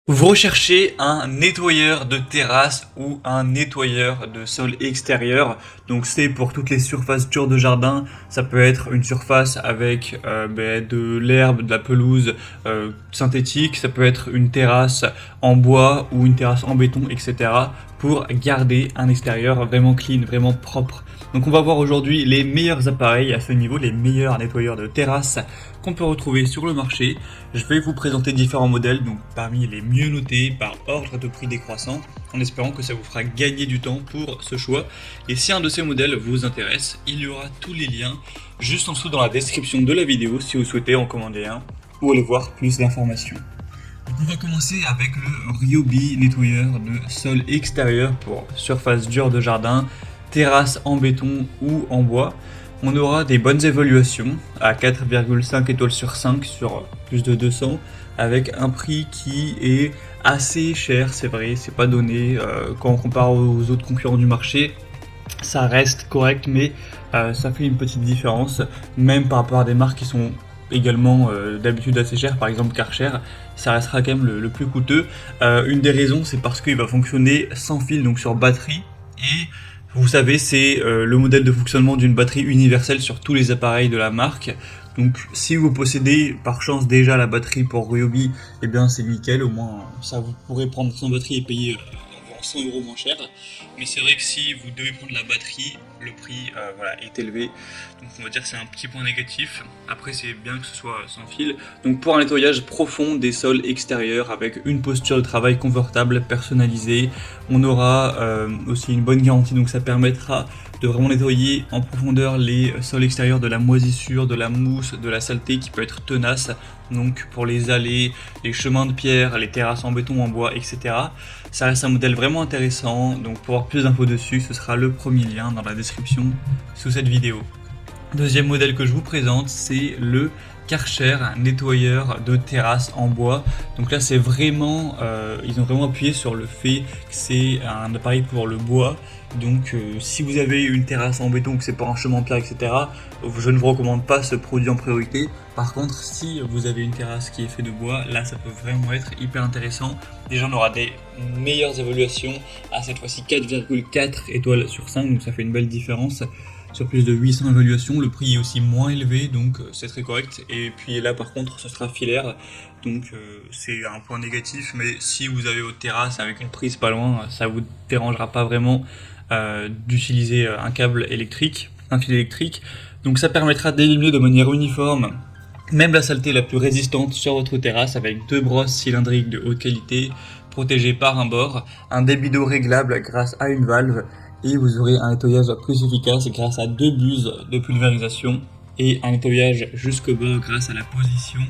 Vous recherchez un nettoyeur de terrasse ou un nettoyeur de sol extérieur. Donc c'est pour toutes les surfaces dures de jardin. Ça peut être une surface avec de l'herbe, de la pelouse synthétique. Ça peut être une terrasse en bois ou une terrasse en béton, etc. Pour garder un extérieur vraiment clean, vraiment propre. Donc on va voir aujourd'hui les meilleurs appareils à ce niveau, les meilleurs nettoyeurs de terrasse qu'on peut retrouver sur le marché. Je vais vous présenter différents modèles, donc parmi les mieux notés par ordre de prix décroissant, en espérant que ça vous fera gagner du temps pour ce choix. Et si un de ces modèles vous intéresse, il y aura tous les liens juste en dessous dans la description de la vidéo si vous souhaitez en commander un ou aller voir plus d'informations. Donc on va commencer avec le Ryobi nettoyeur de sol extérieur pour surface dure de jardin, terrasse en béton ou en bois. On aura des bonnes évaluations à 4,5 étoiles sur 5 sur plus de 200 avec un prix qui est assez cher, c'est vrai, c'est pas donné quand on compare aux autres concurrents du marché. Ça reste correct, mais ça fait une petite différence, même par rapport à des marques qui sont également d'habitude assez chères, par exemple Karcher, ça restera quand même le plus coûteux. Une des raisons, c'est parce qu'il va fonctionner sans fil, donc sur batterie, et vous savez, c'est le modèle de fonctionnement d'une batterie universelle sur tous les appareils de la marque. Donc si vous possédez par chance déjà la batterie pour Ryobi, eh bien c'est nickel, au moins ça vous pourrez prendre sans batterie et payer environ 100 € moins cher. Mais c'est vrai que si vous devez prendre la batterie, le prix est élevé. Donc on va dire que c'est un petit point négatif. Après c'est bien que ce soit sans fil. Donc pour un nettoyage profond des sols extérieurs avec une posture de travail confortable, personnalisée, on aura aussi une bonne garantie. Donc ça permettra de vraiment nettoyer en profondeur les sols extérieurs de la moisissure, de la mousse, de la saleté qui peut être tenace. Donc pour les allées, les chemins de pierre, les terrasses en béton, en bois, etc. Ça reste un modèle vraiment intéressant, donc pour avoir plus d'infos dessus, ce sera le premier lien dans la description sous cette vidéo. Deuxième modèle que je vous présente, c'est le Karcher nettoyeur de terrasse en bois. Donc là c'est vraiment, ils ont vraiment appuyé sur le fait que c'est un appareil pour le bois. Donc si vous avez une terrasse en béton, que c'est pour un chemin de pierre, etc., je ne vous recommande pas ce produit en priorité. Par contre, si vous avez une terrasse qui est faite de bois, là ça peut vraiment être hyper intéressant. Déjà on aura des meilleures évaluations à cette fois-ci 4,4 étoiles sur 5, donc ça fait une belle différence. Sur plus de 800 évaluations, le prix est aussi moins élevé, donc c'est très correct. Et puis là par contre, ce sera filaire, donc c'est un point négatif, mais si vous avez votre terrasse avec une prise pas loin, ça vous dérangera pas vraiment d'utiliser un câble électrique, un fil électrique. Donc ça permettra d'éliminer de manière uniforme même la saleté la plus résistante sur votre terrasse avec deux brosses cylindriques de haute qualité protégées par un bord, un débit d'eau réglable grâce à une valve, et vous aurez un nettoyage plus efficace grâce à deux buses de pulvérisation et un nettoyage jusqu'au bord grâce à la position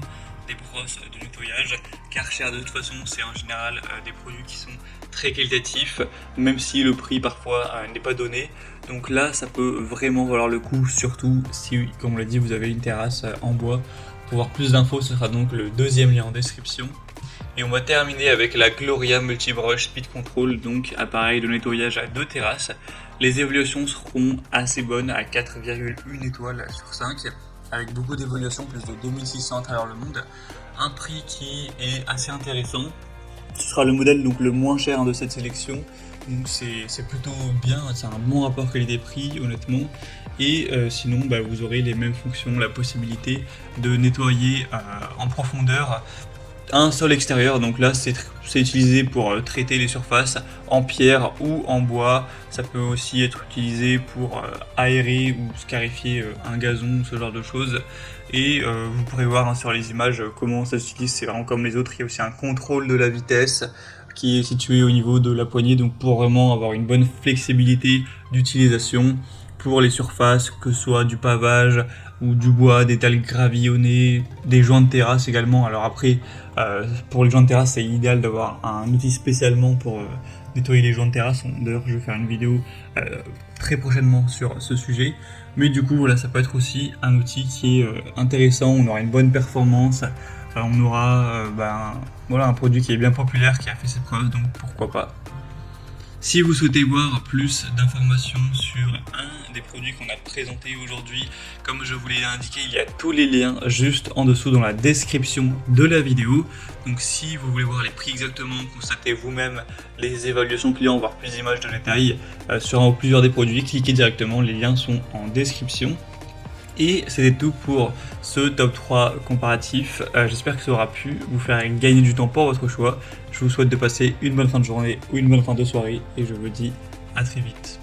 des brosses de nettoyage. Karcher de toute façon c'est en général des produits qui sont très qualitatifs, même si le prix parfois n'est pas donné. Donc là ça peut vraiment valoir le coup, surtout si, comme on l'a dit, vous avez une terrasse en bois. Pour voir plus d'infos, ce sera donc le deuxième lien en description. Et on va terminer avec la Gloria Multibrush Speed Control, donc appareil de nettoyage à deux terrasses. Les évaluations seront assez bonnes à 4,1 étoiles sur 5, avec beaucoup d'évaluations, plus de 2600 à travers le monde. Un prix qui est assez intéressant. Ce sera le modèle donc le moins cher de cette sélection. Donc c'est plutôt bien, c'est un bon rapport qualité-prix honnêtement. Et sinon vous aurez les mêmes fonctions, la possibilité de nettoyer en profondeur un sol extérieur. Donc là c'est utilisé pour traiter les surfaces en pierre ou en bois. Ça peut aussi être utilisé pour aérer ou scarifier un gazon, ce genre de choses. Et vous pourrez voir sur les images comment ça s'utilise, c'est vraiment comme les autres. Il y a aussi un contrôle de la vitesse qui est situé au niveau de la poignée, donc pour vraiment avoir une bonne flexibilité d'utilisation pour les surfaces, que ce soit du pavage ou du bois, des dalles gravillonnées, des joints de terrasse également. Alors après, pour les joints de terrasse, c'est idéal d'avoir un outil spécialement pour nettoyer les joints de terrasse. D'ailleurs, je vais faire une vidéo très prochainement sur ce sujet. Mais du coup, voilà, ça peut être aussi un outil qui est intéressant. On aura une bonne performance. On aura un produit qui est bien populaire, qui a fait ses preuves, donc pourquoi pas. Si vous souhaitez voir plus d'informations sur un des produits qu'on a présenté aujourd'hui, comme je vous l'ai indiqué, il y a tous les liens juste en dessous dans la description de la vidéo. Donc si vous voulez voir les prix exactement, constater vous-même les évaluations clients, voir plus d'images de détails sur un ou plusieurs des produits, cliquez directement, les liens sont en description. Et c'était tout pour ce top 3 comparatif. J'espère que ça aura pu vous faire gagner du temps pour votre choix. Je vous souhaite de passer une bonne fin de journée ou une bonne fin de soirée et je vous dis à très vite.